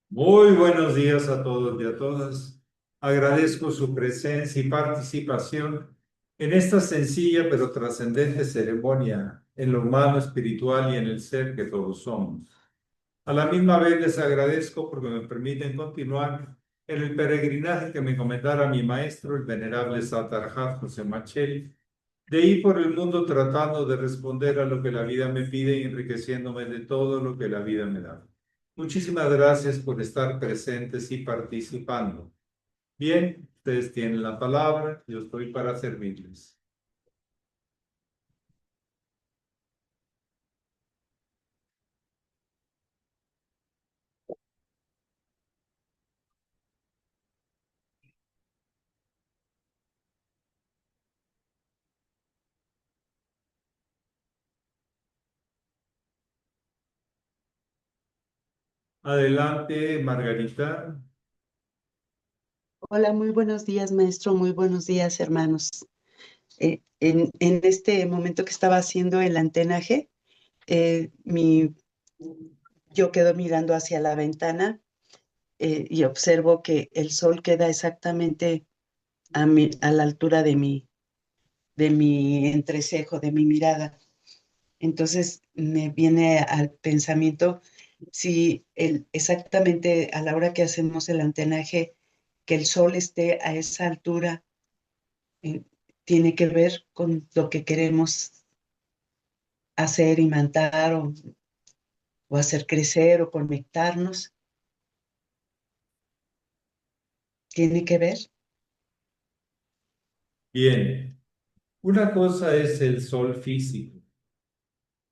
Muy buenos días a todos y a todas. Agradezco su presencia y participación en esta sencilla pero trascendente ceremonia en lo humano, espiritual y en el ser que todos somos. A la misma vez les agradezco porque me permiten continuar en el peregrinaje que me encomendara mi maestro, el venerable Satarjat José Machel, de ir por el mundo tratando de responder a lo que la vida me pide y enriqueciéndome de todo lo que la vida me da. Muchísimas gracias por estar presentes y participando. Bien, ustedes tienen la palabra, yo estoy para servirles. Adelante, Margarita. Hola, muy buenos días, maestro, muy buenos días, hermanos. En este momento que estaba haciendo el antenaje, eh, mi, yo quedo mirando hacia la ventana y observo que el sol queda exactamente a la altura de mi entrecejo, de mi mirada. Entonces me viene al pensamiento si exactamente a la hora que hacemos el antenaje, que el sol esté a esa altura eh, tiene que ver con lo que queremos hacer, imantar o hacer crecer o conectarnos. Tiene que ver. Bien, una cosa es el sol físico,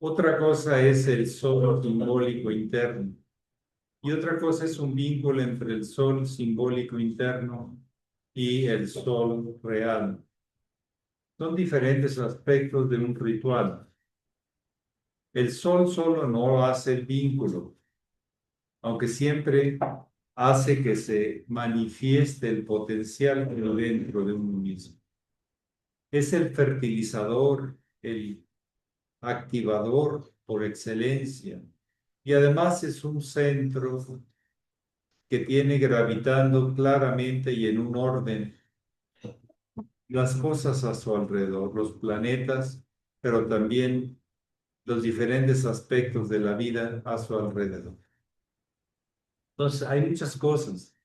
otra cosa es el sol simbólico interno y otra cosa es un vínculo entre el sol simbólico interno y el sol real. Son diferentes aspectos de un ritual. El sol solo no hace el vínculo, aunque siempre hace que se manifieste el potencial que hay dentro de uno mismo. Es el fertilizador, el activador por excelencia. Y además es un centro que tiene gravitando claramente y en un orden las cosas a su alrededor, los planetas, pero también los diferentes aspectos de la vida a su alrededor. Entonces, hay muchas cosas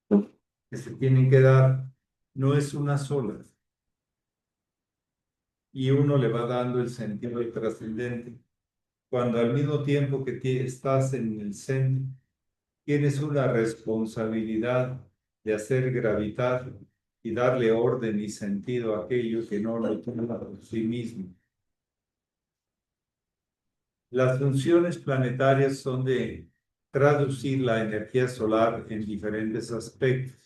que se tienen que dar, no es una sola, y uno le va dando el sentido trascendente. Cuando al mismo tiempo que estás en el centro, tienes una responsabilidad de hacer gravitar y darle orden y sentido a aquello que no lo tiene por sí mismo. Las funciones planetarias son de traducir la energía solar en diferentes aspectos.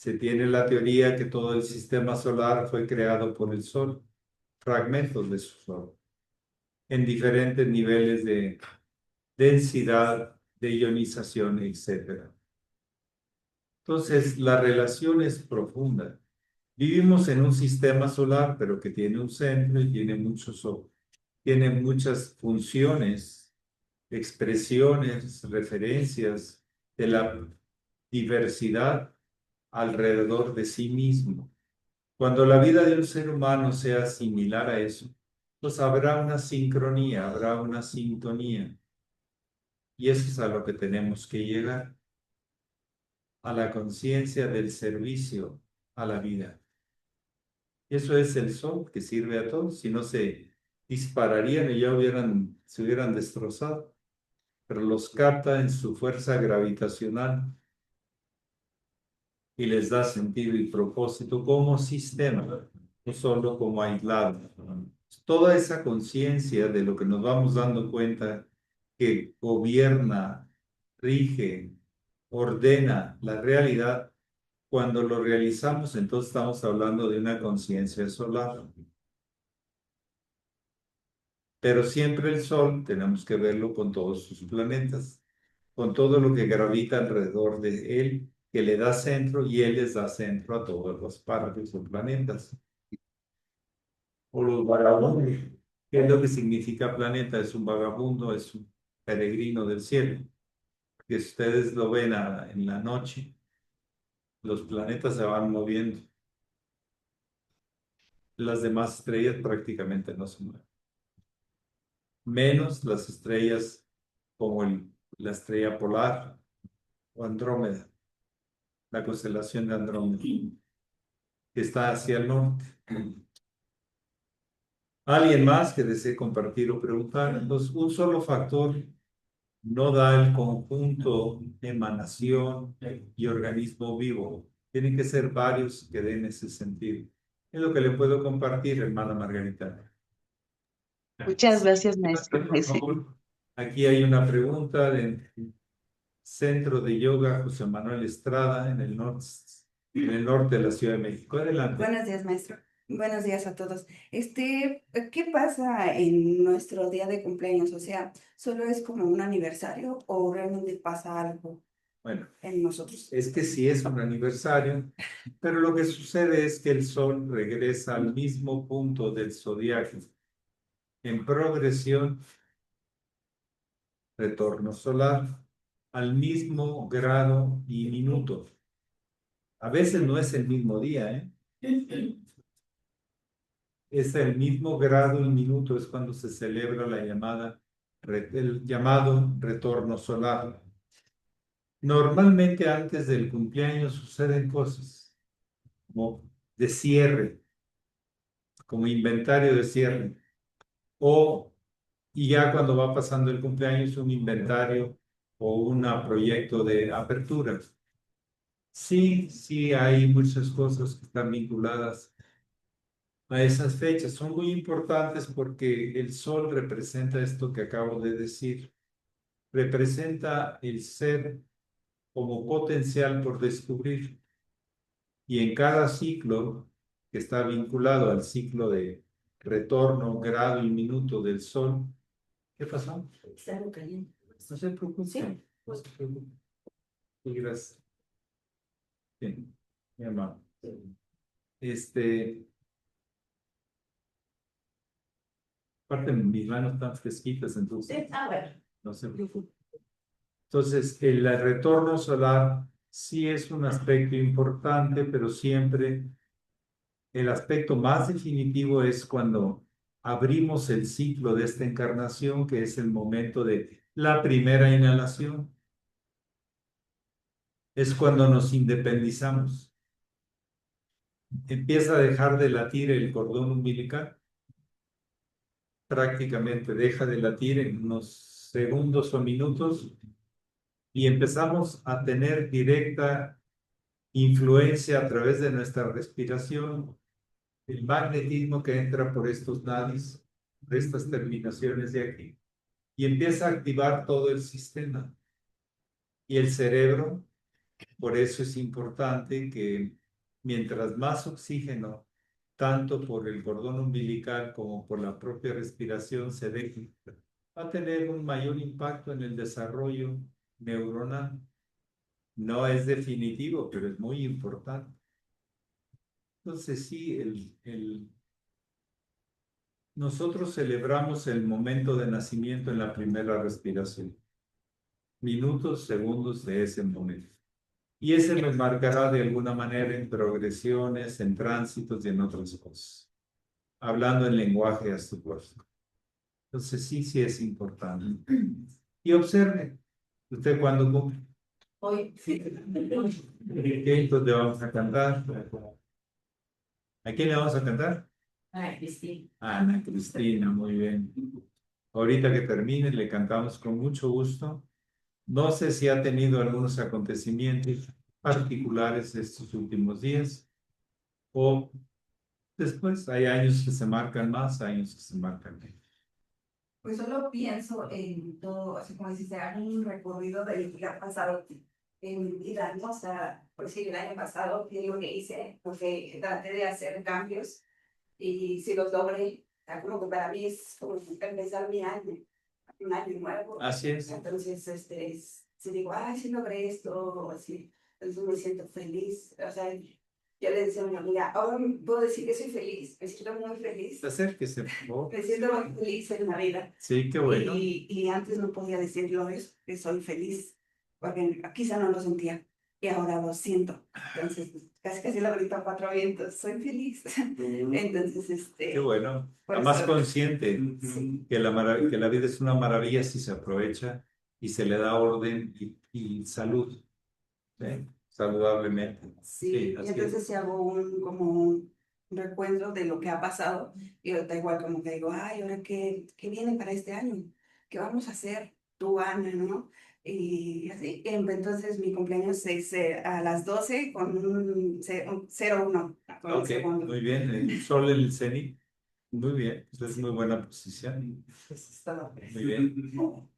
Se tiene la teoría que todo el sistema solar fue creado por el Sol, fragmentos de su Sol, en diferentes niveles de densidad, de ionización, etc. Entonces, la relación es profunda. Vivimos en un sistema solar, pero que tiene un centro y tiene muchas funciones, expresiones, referencias de la diversidad alrededor de sí mismo. Cuando la vida de un ser humano sea similar a eso, pues habrá una sincronía, habrá una sintonía. Y eso es a lo que tenemos que llegar, a la conciencia del servicio a la vida. Y eso es el sol que sirve a todos, si no se dispararían y ya se hubieran destrozado, pero los capta en su fuerza gravitacional y les da sentido y propósito como sistema, no solo como aislado. Toda esa conciencia de lo que nos vamos dando cuenta que gobierna, rige, ordena la realidad, cuando lo realizamos, entonces estamos hablando de una conciencia solar. Pero siempre el Sol tenemos que verlo con todos sus planetas, con todo lo que gravita alrededor de él, que le da centro y él les da centro a todas las partes o planetas. O los vagabundos. ¿Qué es lo que significa planeta? Es un vagabundo, peregrino del cielo, que si ustedes lo ven en la noche, los planetas se van moviendo. Las demás estrellas prácticamente no se mueven. Menos las estrellas como la estrella polar o Andrómeda, la constelación de Andrómeda, que está hacia el norte. ¿Alguien más que desee compartir o preguntar? Entonces, un solo factor no da el conjunto de emanación y organismo vivo. Tienen que ser varios que den ese sentido. Es lo que le puedo compartir, hermana Margarita. Muchas gracias, maestro. Por favor. Aquí hay una pregunta del Centro de Yoga José Manuel Estrada en el norte de la Ciudad de México. Adelante. Buenos días, maestro. Buenos días a todos. ¿Qué pasa en nuestro día de cumpleaños? O sea, ¿solo es como un aniversario o realmente pasa algo Bueno, en nosotros? es que sí es un aniversario, pero lo que sucede es que el Sol regresa al mismo punto del zodiaco en progresión, retorno solar, al mismo grado y minuto. A veces no es el mismo día, ¿eh? Es el mismo grado y minuto, es cuando se celebra el llamado retorno solar. Normalmente antes del cumpleaños suceden cosas como de cierre, como inventario de cierre, y ya cuando va pasando el cumpleaños un inventario o un proyecto de apertura. Sí, sí, hay muchas cosas que están vinculadas a esas fechas. Son muy importantes porque el sol representa esto que acabo de decir. Representa el ser como potencial por descubrir. Y en cada ciclo que está vinculado al ciclo de retorno, grado y minuto del sol, ¿qué pasó? Está algo caliente. No se preocupe. Sí. No se preocupe. Sí, gracias. Bien, mi hermano. Aparte mis manos están fresquitas, entonces Sí, bueno. no se preocupe. Entonces, el retorno solar sí es un aspecto importante, pero siempre el aspecto más definitivo es cuando abrimos el ciclo de esta encarnación, que es el momento de la primera inhalación. Es cuando nos independizamos. Empieza a dejar de latir el cordón umbilical. Prácticamente deja de latir en unos segundos o minutos y empezamos a tener directa influencia a través de nuestra respiración, el magnetismo que entra por estos nadis, por estas terminaciones de aquí, y empieza a activar todo el sistema. Y el cerebro, por eso es importante que mientras más oxígeno, tanto por el cordón umbilical como por la propia respiración, se deje, va a tener un mayor impacto en el desarrollo neuronal. No es definitivo, pero es muy importante. Entonces sí, nosotros celebramos el momento de nacimiento en la primera respiración, minutos, segundos de ese momento. Y ese nos marcará de alguna manera en progresiones, en tránsitos y en otras cosas, hablando en lenguaje astropológico. Entonces sí, sí es importante. Y observe, ¿usted cuándo cumple? Hoy. ¿Qué entonces le vamos a cantar? ¿A quién le vamos a cantar? Ay, Cristina. Ana Cristina, muy bien. Ahorita que termine, le cantamos con mucho gusto. No sé si ha tenido algunos acontecimientos particulares estos últimos días o después hay años que se marcan más, años que se marcan menos. Pues solo pienso en todo, así como dices, hago un recorrido de lo que ha pasado en mi vida, ¿no? O sea, por decir, el año pasado, ¿qué es lo que hice? Porque traté de hacer cambios y si los logré, o sea, como que para mí es como empezar mi año, un año nuevo. Así es. Entonces, si digo, ay, sí logré esto, o así, entonces me siento feliz. O sea, yo le decía a mi amiga, ahora puedo decir que soy feliz, me siento muy feliz. Acérquese, por favor. Me siento muy feliz en la vida. Sí, qué bueno. Y antes no podía decirlo eso, que soy feliz, porque quizá no lo sentía y ahora lo siento. Entonces, casi lo grito a cuatro vientos, soy feliz. Entonces, Qué bueno. por Está más eso, consciente sí, que que la vida es una maravilla si se aprovecha y se le da orden y salud, ¿sí? Saludablemente. Sí, sí. Y así entonces es. si hago como un recuento de lo que ha pasado, y da igual como que digo, ay, ¿ahora qué viene para este año? ¿Qué vamos a hacer? Tú, Ana, ¿no? Y así, entonces mi cumpleaños es a las 12 con un 01, con el Ok, segundo. muy bien. El sol en el cenit. Muy bien. Esa es muy buena posición. Pues está bien. Muy bien.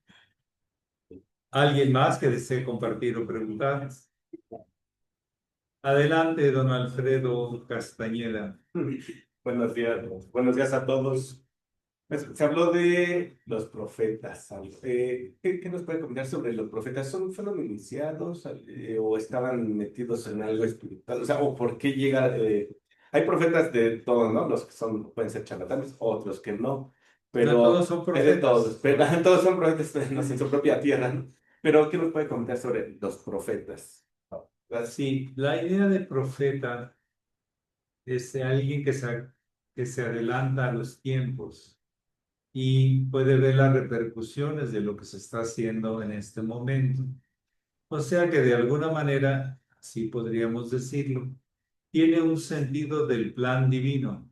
¿Alguien más que desee compartir o preguntar? Adelante, don Alfredo Castañeda. Buenos días a todos. Se habló de los profetas. ¿Qué nos puede comentar sobre los profetas? ¿Fueron iniciados o estaban metidos en algo espiritual? O sea, ¿o por qué llega? Hay profetas de todos, ¿no? Los que pueden ser charlatanes, otros que no. No todos Pero son hay de todos. profetas. Pero, todos son profetas no sé, en su propia tierra, ¿no? Pero ¿qué nos puede comentar sobre los profetas? Sí, la idea de profeta es alguien que se adelanta a los tiempos y puede ver las repercusiones de lo que se está haciendo en este momento. O sea que de alguna manera, así podríamos decirlo, tiene un sentido del plan divino.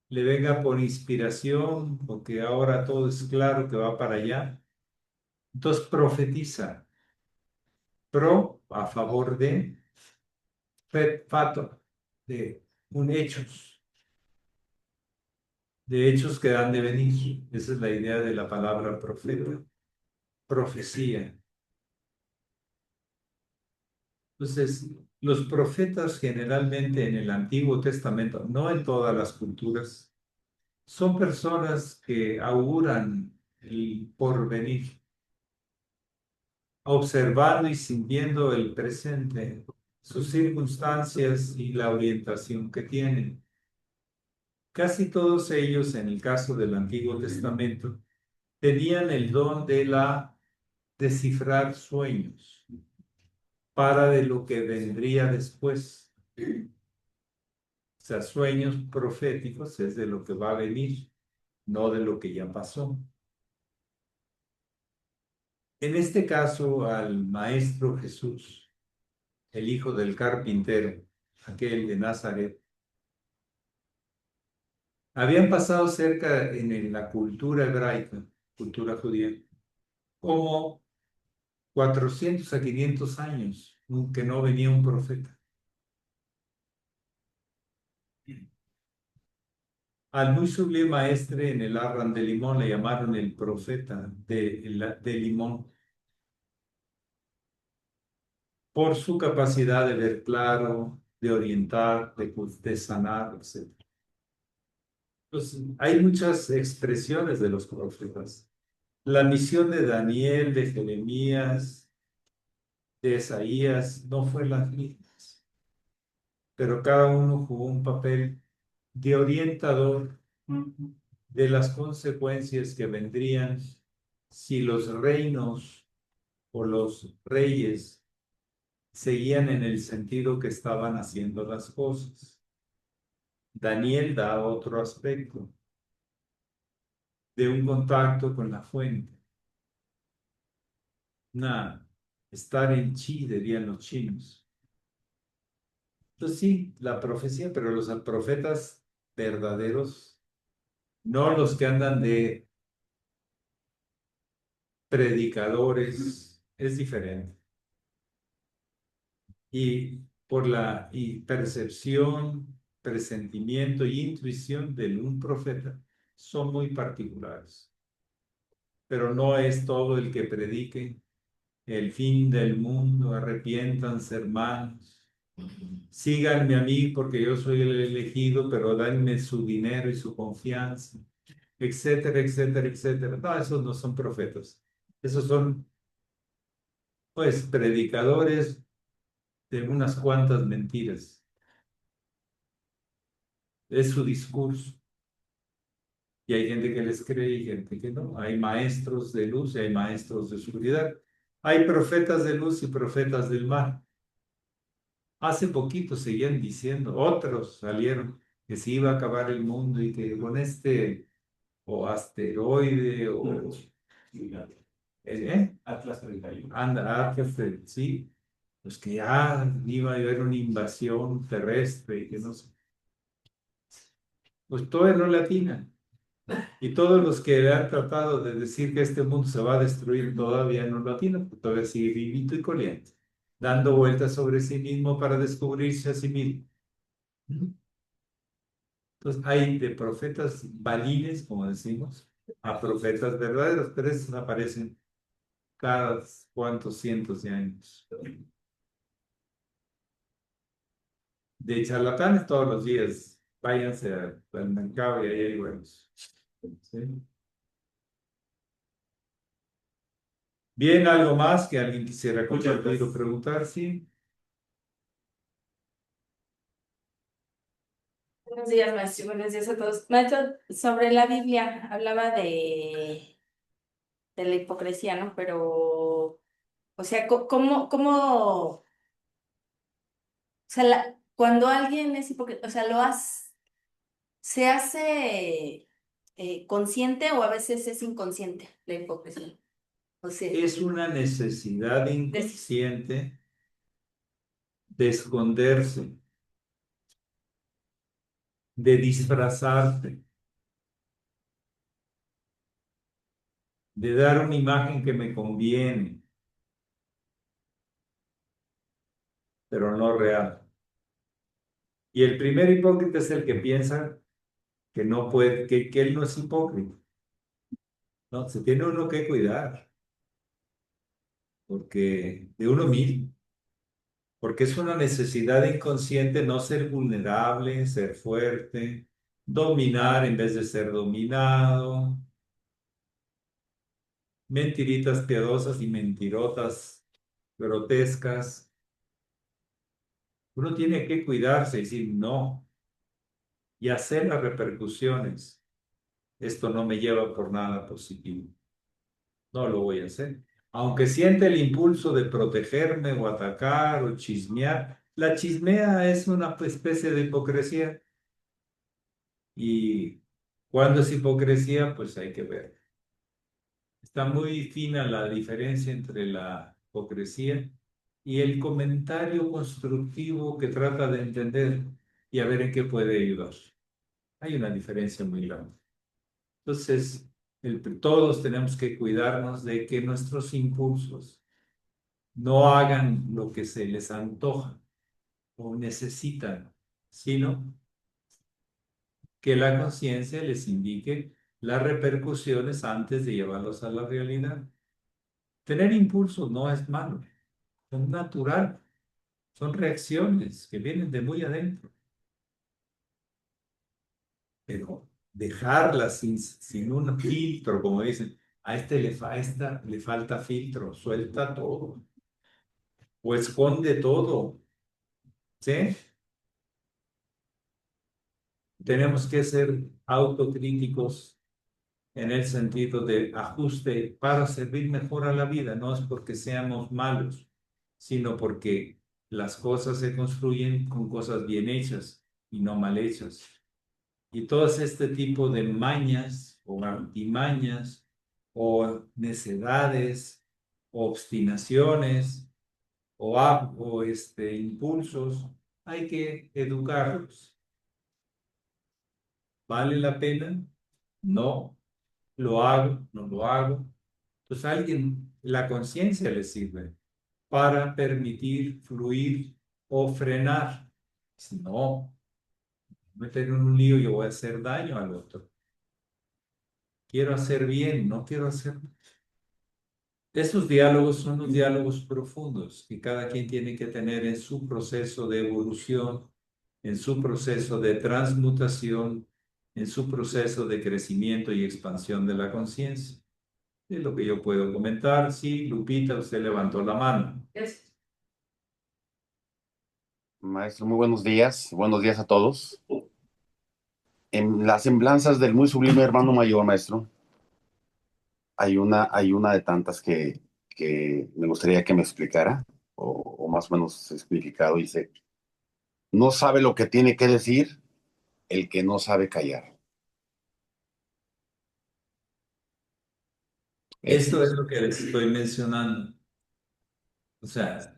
Le venga por inspiración o que ahora todo es claro que va para allá. Entonces profetiza a favor de, fato, de un de hechos que han de venir. Esa es la idea de la palabra profeta, profecía. Entonces, los profetas generalmente en el Antiguo Testamento, no en todas las culturas, son personas que auguran el porvenir, observando y sintiendo el presente, sus circunstancias y la orientación que tienen. Casi todos ellos, en el caso del Antiguo Testamento, tenían el don de descifrar sueños para de lo que vendría después. O sea, sueños proféticos es de lo que va a venir, no de lo que ya pasó. En este caso, al Maestro Jesús, el hijo del carpintero, aquel de Nazaret, habían pasado cerca en la cultura hebraica, cultura judía, como 400 a 500 años que no venía un profeta. Al muy sublime maestre en el Arran de Limón le llamaron el profeta de Limón por su capacidad de ver claro, de orientar, de sanar, etc. Pues hay muchas expresiones de los profetas. La misión de Daniel, de Jeremías, de Isaías no fue la misma, pero cada uno jugó un papel de orientador de las consecuencias que vendrían si los reinos o los reyes seguían en el sentido que estaban haciendo las cosas. Daniel da otro aspecto de un contacto con la fuente. Estar en chi, dirían los chinos. Entonces sí, la profecía, pero los profetas verdaderos, no los que andan de predicadores, es diferente. Y por la percepción, presentimiento y intuición de un profeta son muy particulares. Pero no es todo el que predique el fin del mundo, arrepiéntanse hermanos, síganme a mí porque yo soy el elegido, pero denme su dinero y su confianza, etcétera, etcétera, etcétera. No, esos no son profetas. Esos son, pues, predicadores de unas cuantas mentiras. Es su discurso. Y hay gente que les cree y gente que no. Hay maestros de luz y hay maestros de oscuridad. Hay profetas de luz y profetas del mal. Hace poquito seguían diciendo, otros salieron, que se iba a acabar el mundo y que con este o asteroide o Atlas 31. anda, sí, pues que ya iba a haber una invasión terrestre y que no sé. Pues todavía no le atinan. Y todos los que han tratado de decir que este mundo se va a destruir todavía no lo atinan, porque todavía sigue vivito y coleante, dando vueltas sobre sí mismo para descubrirse a sí mismo. Entonces hay de profetas balines, como decimos, a profetas verdaderos, pero estos aparecen cada cuantos cientos de años. De charlatanes todos los días, váyanse al mercado y ahí hay buenos. ¿Sí? Bien, ¿algo más que alguien quisiera compartir o preguntar? Sí. Buenos días, maestro. Buenos días a todos. Maestro, sobre la Biblia, hablaba de la hipocresía, ¿no? Pero, o sea, o sea, cuando alguien es hipócrita, o sea, ¿se hace consciente o a veces es inconsciente la hipocresía? O sea, Es una necesidad inconsciente de esconderse, de disfrazarte, de dar una imagen que me conviene, pero no real. Y el primer hipócrita es el que piensa que no puede, que él no es hipócrita. No, se tiene uno que cuidar, porque de uno mismo, porque es una necesidad inconsciente no ser vulnerable, ser fuerte, dominar en vez de ser dominado, mentiritas piadosas y mentirotas grotescas. Uno tiene que cuidarse y decir no y hacer las repercusiones. Esto no me lleva por nada positivo. No lo voy a hacer. Aunque siente el impulso de protegerme o atacar o chismear, la chismea es una especie de hipocresía. Y cuando es hipocresía, pues hay que ver. Está muy fina la diferencia entre la hipocresía y el comentario constructivo que trata de entender y a ver en qué puede ayudar. Hay una diferencia muy grande. Entonces, todos tenemos que cuidarnos de que nuestros impulsos no hagan lo que se les antoja o necesitan, sino que la conciencia les indique las repercusiones antes de llevarlos a la realidad. Tener impulsos no es malo, es natural, son reacciones que vienen de muy adentro, pero dejarlas sin un filtro, como dicen, a esta le falta filtro, suelta todo o esconde todo, ¿sí? Tenemos que ser autocríticos en el sentido de ajuste para servir mejor a la vida. No es porque seamos malos, sino porque las cosas se construyen con cosas bien hechas y no mal hechas. Y todo este tipo de mañas o artimañas o necedades o obstinaciones o impulsos, hay que educarlos. ¿Vale la pena? No. ¿Lo hago? ¿No lo hago? Entonces la conciencia le sirve para permitir fluir o frenar. Si no, meter en un lío, yo voy a hacer daño al otro. Quiero hacer bien, no quiero hacer. Esos diálogos son los diálogos profundos que cada quien tiene que tener en su proceso de evolución, en su proceso de transmutación, en su proceso de crecimiento y expansión de la conciencia. Es lo que yo puedo comentar. Sí, Lupita, usted levantó la mano. Maestro, muy buenos días a todos. En las semblanzas del muy sublime hermano mayor, maestro, hay una de tantas que me gustaría que me explicara, o más o menos el significado. Dice, no sabe lo que tiene que decir el que no sabe callar. Esto es lo que les estoy mencionando. O sea,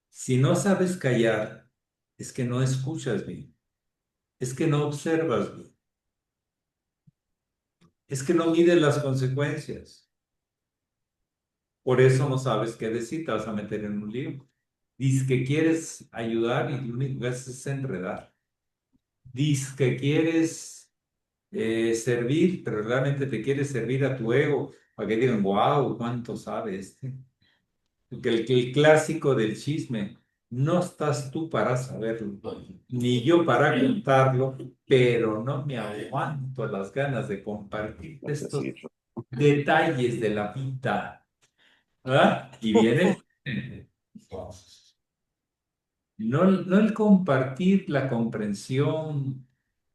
si no sabes callar, es que no escuchas bien, es que no observas bien, es que no mides las consecuencias. Por eso no sabes qué decir, te vas a meter en un lío. Dices que quieres ayudar y lo único que haces es enredar. Dices que quieres servir, pero realmente te quieres servir a tu ego, para que digan, wow, cuánto sabe este. Que el clásico del chisme, no estás tú para saberlo, ni yo para contarlo, pero no me aguanto las ganas de compartir Es estos decir, detalles de la vida. ¿Ah? Y viene no el compartir la comprensión,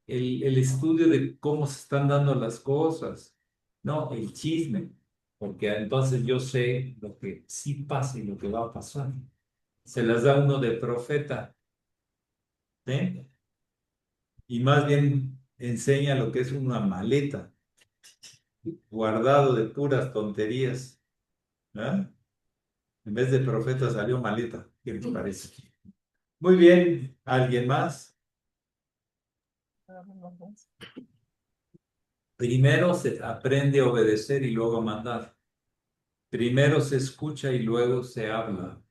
el estudio de cómo se están dando las cosas, no, el chisme, porque entonces yo sé lo que sí pasa y lo que va a pasar. Se las da uno de profeta, ¿eh? Y más bien enseña lo que es una maleta, guardado de puras tonterías. ¿Ah? En vez de profeta salió maleta. ¿Qué les parece? Muy bien, ¿alguien más? Primero se aprende a obedecer y luego a mandar. Primero se escucha y luego se habla.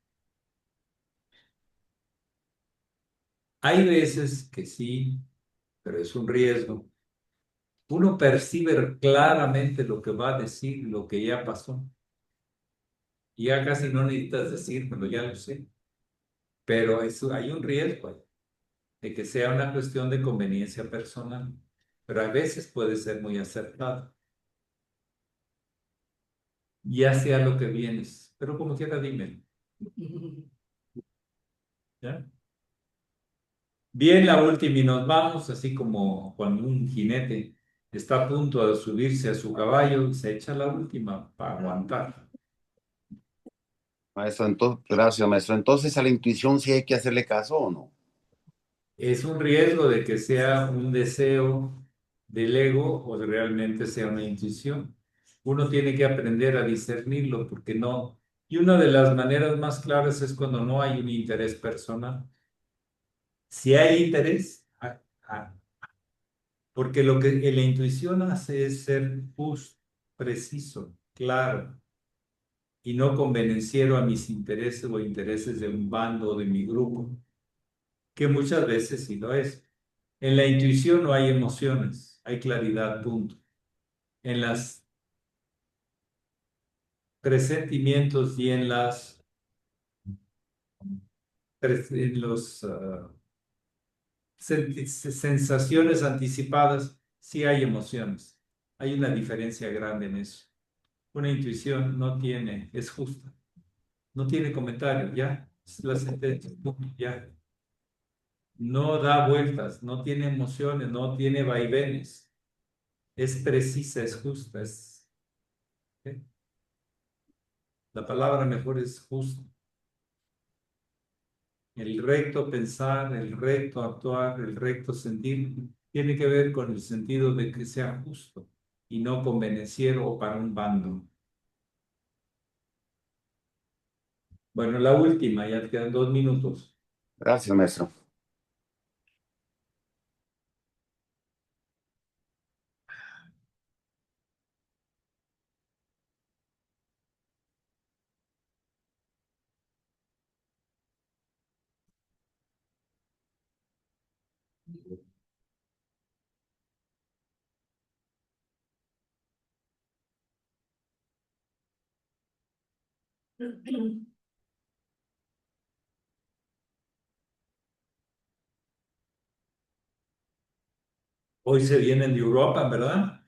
Hay veces que sí, pero es un riesgo. Uno percibe claramente lo que va a decir, lo que ya pasó. Y ya casi no necesitas decírmelo, ya lo sé. Pero eso, hay un riesgo ahí, de que sea una cuestión de conveniencia personal. Pero a veces puede ser muy acertado. Ya sea lo que vienes. Pero como quiera, dime. ¿Ya? Bien, la última y nos vamos, así como cuando un jinete está a punto de subirse a su caballo, se echa la última para aguantar. maestro, entonces, gracias, maestro. Entonces, ¿a la intuición sí hay que hacerle caso o no? Es un riesgo de que sea un deseo del ego o de realmente sea una intuición. Uno tiene que aprender a discernirlo porque no. Y una de las maneras más claras es cuando no hay un interés personal. Si hay interés, porque lo que la intuición hace es ser justo, preciso, claro, y no convenenciero a mis intereses o intereses de un bando o de mi grupo, que muchas veces sí lo es. En la intuición no hay emociones, hay claridad, punto. En los presentimientos y en en los sensaciones anticipadas, sí hay emociones. Hay una diferencia grande en eso. Una intuición no tiene, es justa. No tiene comentario, ya. Es la sentencia, punto, ya. No da vueltas, no tiene emociones, no tiene vaivenes. Es precisa, es justa. ¿Eh? La palabra mejor es justo. El recto pensar, el recto actuar, el recto sentir, tiene que ver con el sentido de que sea justo y no convenenciero o para un bando. Bueno, la última, ya te quedan 2 minutos. Gracias, maestro. Hoy se vienen de Europa, ¿verdad?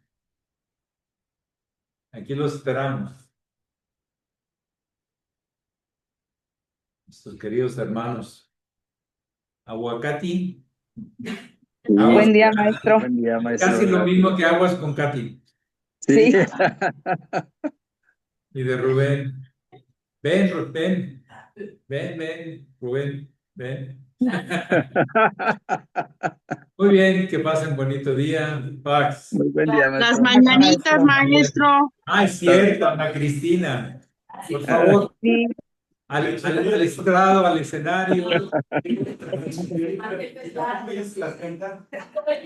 Aquí los esperamos, nuestros queridos hermanos. Aguacati. Buen día, maestro. Buen día, maestro. Casi lo mismo que aguas con Katy. Sí. Y de Rubén. Ven, Rubén. Ven, Rubén. Ven. Muy bien, que pasen bonito día. Pax. Muy buen día, Las maestro. mañanitas, maestro. Ah, es cierto, Ana Cristina. Por favor, Sí. al estrado, al escenario.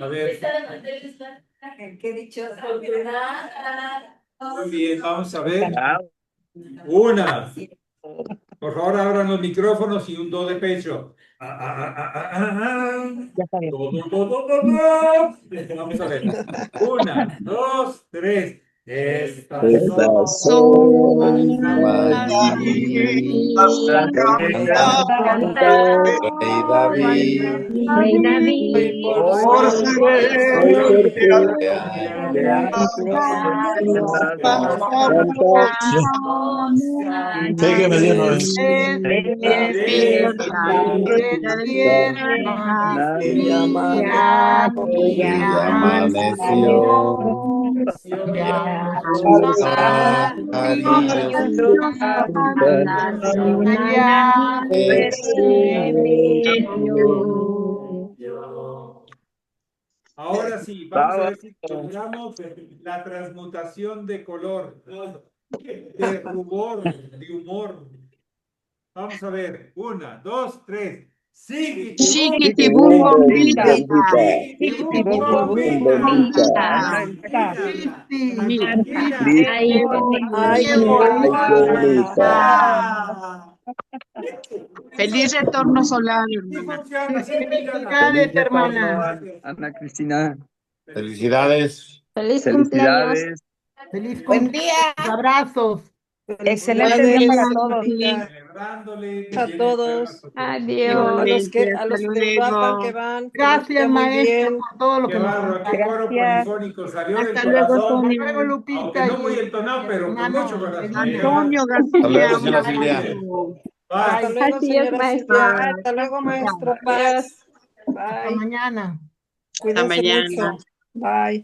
A ver. Qué dichosa. Muy bien, vamos a ver. Una. Por favor, abran los micrófonos y un do de pecho. Ya está bien. Vamos a ver. Una, dos, tres. Estas Estas Son las mañanitas cantando Rey David, Rey David, por su Sí, que me dio no es. y amaneció Ahora sí, vamos a ver si logramos la transmutación de color, de rubor, de humor. Vamos a ver. Una, dos, tres. Chiquitibum bombita. Chiquitibum bombita. Ay, feliz retorno solar, hermana. Feliz retorno, Ana Cristina. Felicidades. Feliz cumpleaños. Felicidades. Feliz cumpleaños. Abrazos. Excelente día para todos. Celebrándole A todos. Adiós. A los de Uruapan que van. Gracias, maestro, por todo lo Qué que nos barro, qué coro Gracias. polifónico salió del Hasta luego, corazón. Antonio. Hasta luego, Lupita. Aunque no muy entonado, pero con mucho corazón. Antonio Hasta García. luego, señora Silvia. Hasta luego, Así es, señora maestro. Silvia. Hasta luego, maestro. Paz. Adiós. Hasta mañana. Hasta Cuídense mañana. mucho. Bye.